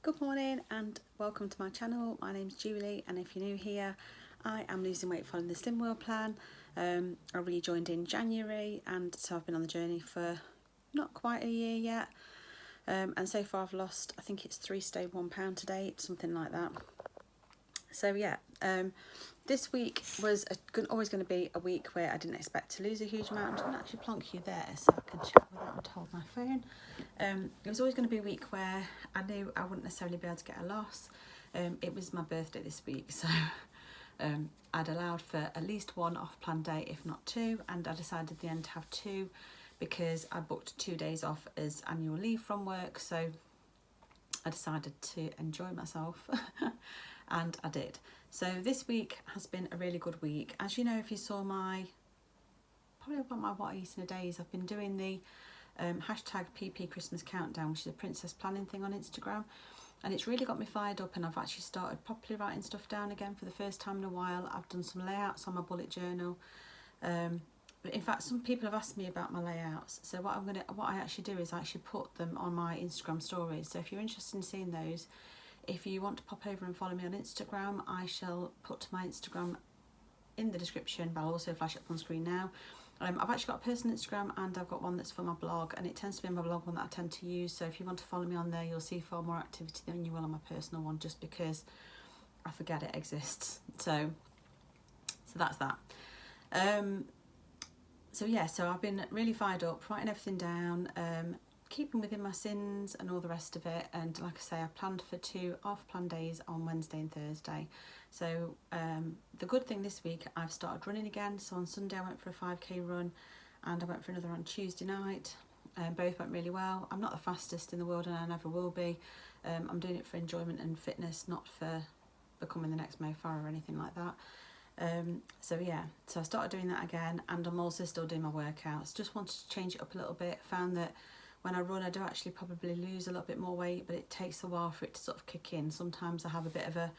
Good morning and welcome to my channel. My name's Julie, and if you're new here, I am losing weight following the Slim Wheel plan. I rejoined in January, and so I've been on the journey for not quite a year yet, and so far I've lost, I think it's 3 stone 1 pound to date, something like that. So yeah, this week was always going to be a week where I didn't expect to lose a huge amount. I'm just going to actually plonk you there so I can chat without having to hold my phone. It was always going to be a week where I knew I wouldn't necessarily be able to get a loss. It was my birthday this week, so I'd allowed for at least one off-plan day, if not two, and I decided at the end to have two because I booked 2 days off as annual leave from work, so I decided to enjoy myself and I did. So this week has been a really good week. As you know, if you saw probably about my What I Eat in a Days, I've been doing the hashtag PP Christmas Countdown, which is a princess planning thing on Instagram, and it's really got me fired up, and I've actually started properly writing stuff down again for the first time in a while. I've done some layouts on my bullet journal. In fact, some people have asked me about my layouts, so what I actually do is I actually put them on my Instagram stories. So if you're interested in seeing those, if you want to pop over and follow me on Instagram, I shall put my Instagram in the description, but I'll also flash it up on screen now. I've actually got a personal Instagram and I've got one that's for my blog, and it tends to be my blog one that I tend to use. So if you want to follow me on there, you'll see far more activity than you will on my personal one, just because I forget it exists. So that's that. So yeah, so I've been really fired up, writing everything down, keeping within my sins and all the rest of it. And like I say, I planned for 2 off-plan days on Wednesday and Thursday. So the good thing this week, I've started running again. So on Sunday I went for a 5k run, and I went for another on Tuesday night. Both went really well. I'm not the fastest in the world, and I never will be. I'm doing it for enjoyment and fitness, not for becoming the next Mo Farah or anything like that. So yeah, so I started doing that again, and I'm also still doing my workouts. Just wanted to change it up a little bit. Found that when I run, I do actually probably lose a little bit more weight, but it takes a while for it to sort of kick in. Sometimes I have a bit of a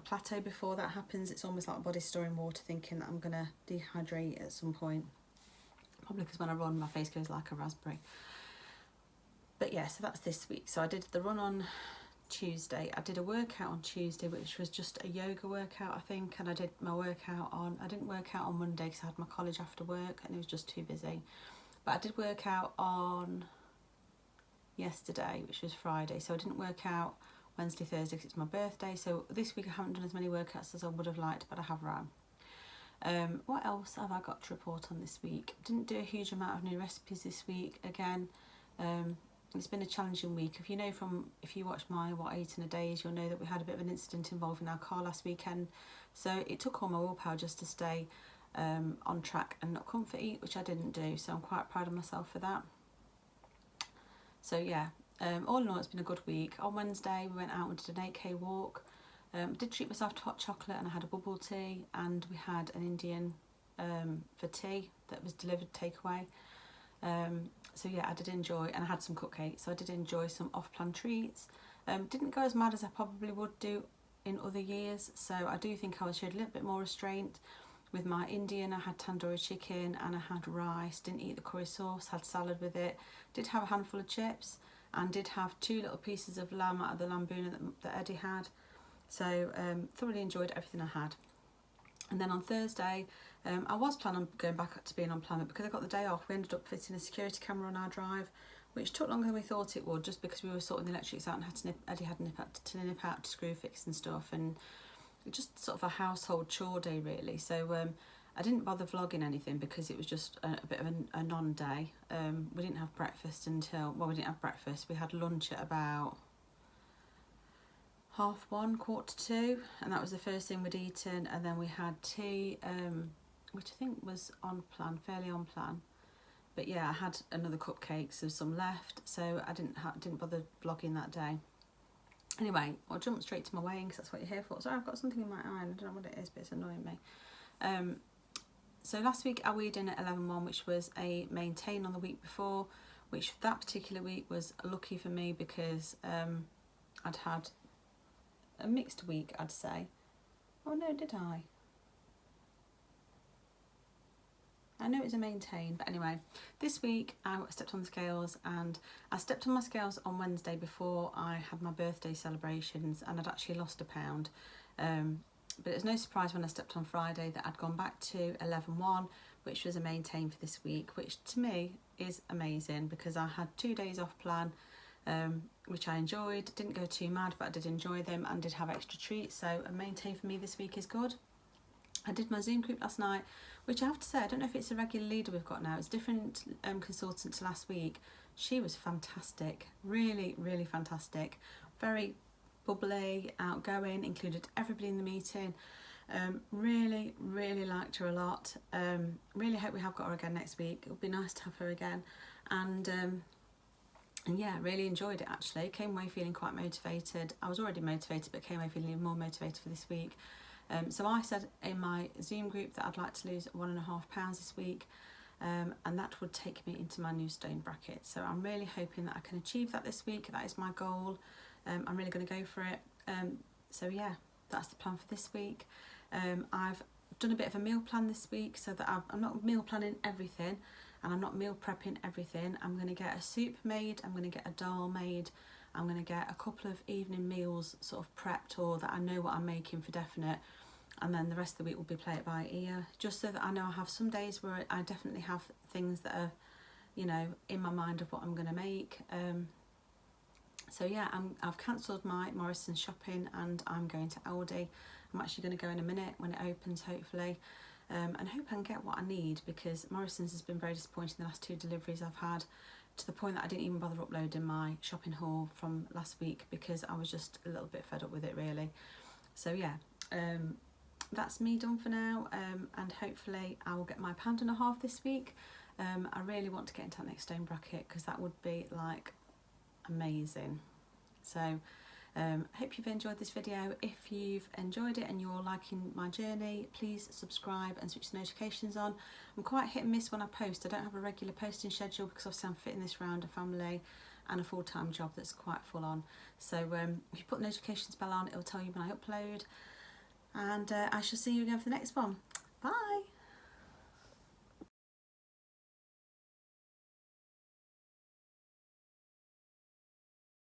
plateau before that happens. It's almost like my body storing water, thinking that I'm going to dehydrate at some point. Probably because when I run, my face goes like a raspberry. But yeah, so that's this week. So I did the run on Tuesday. I did a workout on Tuesday, which was just a yoga workout, I think, and I did my workout I didn't work out on Monday because I had my college after work and it was just too busy. But I did work out on yesterday, which was Friday, so I didn't work out Wednesday, Thursday because it's my birthday. So this week I haven't done as many workouts as I would have liked, but I have run. What else have I got to report on this week? Didn't do a huge amount of new recipes this week. Again, it's been a challenging week. If you watch my What I Eat in a Days, you'll know that we had a bit of an incident involving our car last weekend. So it took all my willpower just to stay on track and not comfort eat, which I didn't do. So I'm quite proud of myself for that. So yeah, all in all, it's been a good week. On Wednesday, we went out and did an 8k walk. Did treat myself to hot chocolate, and I had a bubble tea, and we had an Indian for tea that was delivered takeaway. So yeah, I did enjoy, and I had some cupcakes, so I did enjoy some off-plan treats. Didn't go as mad as I probably would do in other years, so I do think I showed a little bit more restraint. With my Indian, I had tandoori chicken and I had rice, didn't eat the curry sauce, had salad with it, did have a handful of chips, and did have 2 little pieces of lamb out of the lamboona that Eddie had. So thoroughly enjoyed everything I had. And then on Thursday, I was planning on going back to being on plan, but because I got the day off, we ended up fitting a security camera on our drive, which took longer than we thought it would, just because we were sorting the electrics out and Eddie had to nip out to screw fix and stuff, and just sort of a household chore day really. So I didn't bother vlogging anything because it was just a bit of a non-day. We didn't have breakfast we didn't have breakfast. We had lunch at about 1:30, 1:45, and that was the first thing we'd eaten. And then we had tea, which I think was on plan, fairly on plan. But yeah, I had another cupcake, so some left, so I didn't bother vlogging that day. Anyway, I'll jump straight to my weighing because that's what you're here for. Sorry, I've got something in my eye, and I don't know what it is, but it's annoying me. So last week I weighed in at 11.1, which was a maintain on the week before, which that particular week was lucky for me because I'd had a mixed week, I'd say. Oh no, did I? I know it's a maintain, but anyway, this week I stepped on the scales, and I stepped on my scales on Wednesday before I had my birthday celebrations, and I'd actually lost a pound. But it was no surprise when I stepped on Friday that I'd gone back to 11.1, which was a maintain for this week, which to me is amazing because I had 2 days off plan, which I enjoyed. Didn't go too mad, but I did enjoy them and did have extra treats, so a maintain for me this week is good. I did my Zoom group last night, which I have to say, I don't know if it's a regular leader we've got now. It's a different consultant to last week. She was fantastic, really, really fantastic. Very bubbly, outgoing, included everybody in the meeting. Really, really liked her a lot. Really hope we have got her again next week. It would be nice to have her again. And yeah, really enjoyed it actually. Came away feeling quite motivated. I was already motivated, but came away feeling even more motivated for this week. So I said in my Zoom group that I'd like to lose 1.5 pounds this week, and that would take me into my new stone bracket. So I'm really hoping that I can achieve that this week. That is my goal. I'm really going to go for it. So yeah, that's the plan for this week. I've done a bit of a meal plan this week, so that I'm not meal planning everything, and I'm not meal prepping everything. I'm going to get a soup made, I'm going to get a dal made, I'm going to get a couple of evening meals sort of prepped, or that I know what I'm making for definite, and then the rest of the week will be play it by ear, just so that I know I have some days where I definitely have things that are, you know, in my mind of what I'm going to make. So yeah, I've cancelled my Morrison's shopping and I'm going to Aldi. I'm actually going to go in a minute when it opens, hopefully, and hope I can get what I need, because Morrison's has been very disappointing the last 2 deliveries I've had, to the point that I didn't even bother uploading my shopping haul from last week because I was just a little bit fed up with it really. So yeah, that's me done for now, and hopefully I will get my £1.50 this week. I really want to get into that next stone bracket because that would be like amazing. So hope you've enjoyed this video. If you've enjoyed it and you're liking my journey, please subscribe and switch the notifications on. I'm quite hit and miss when I post. I don't have a regular posting schedule because obviously I'm fitting this around a family and a full-time job that's quite full on. So if you put the notifications bell on, it'll tell you when I upload, and I shall see you again for the next one. Bye.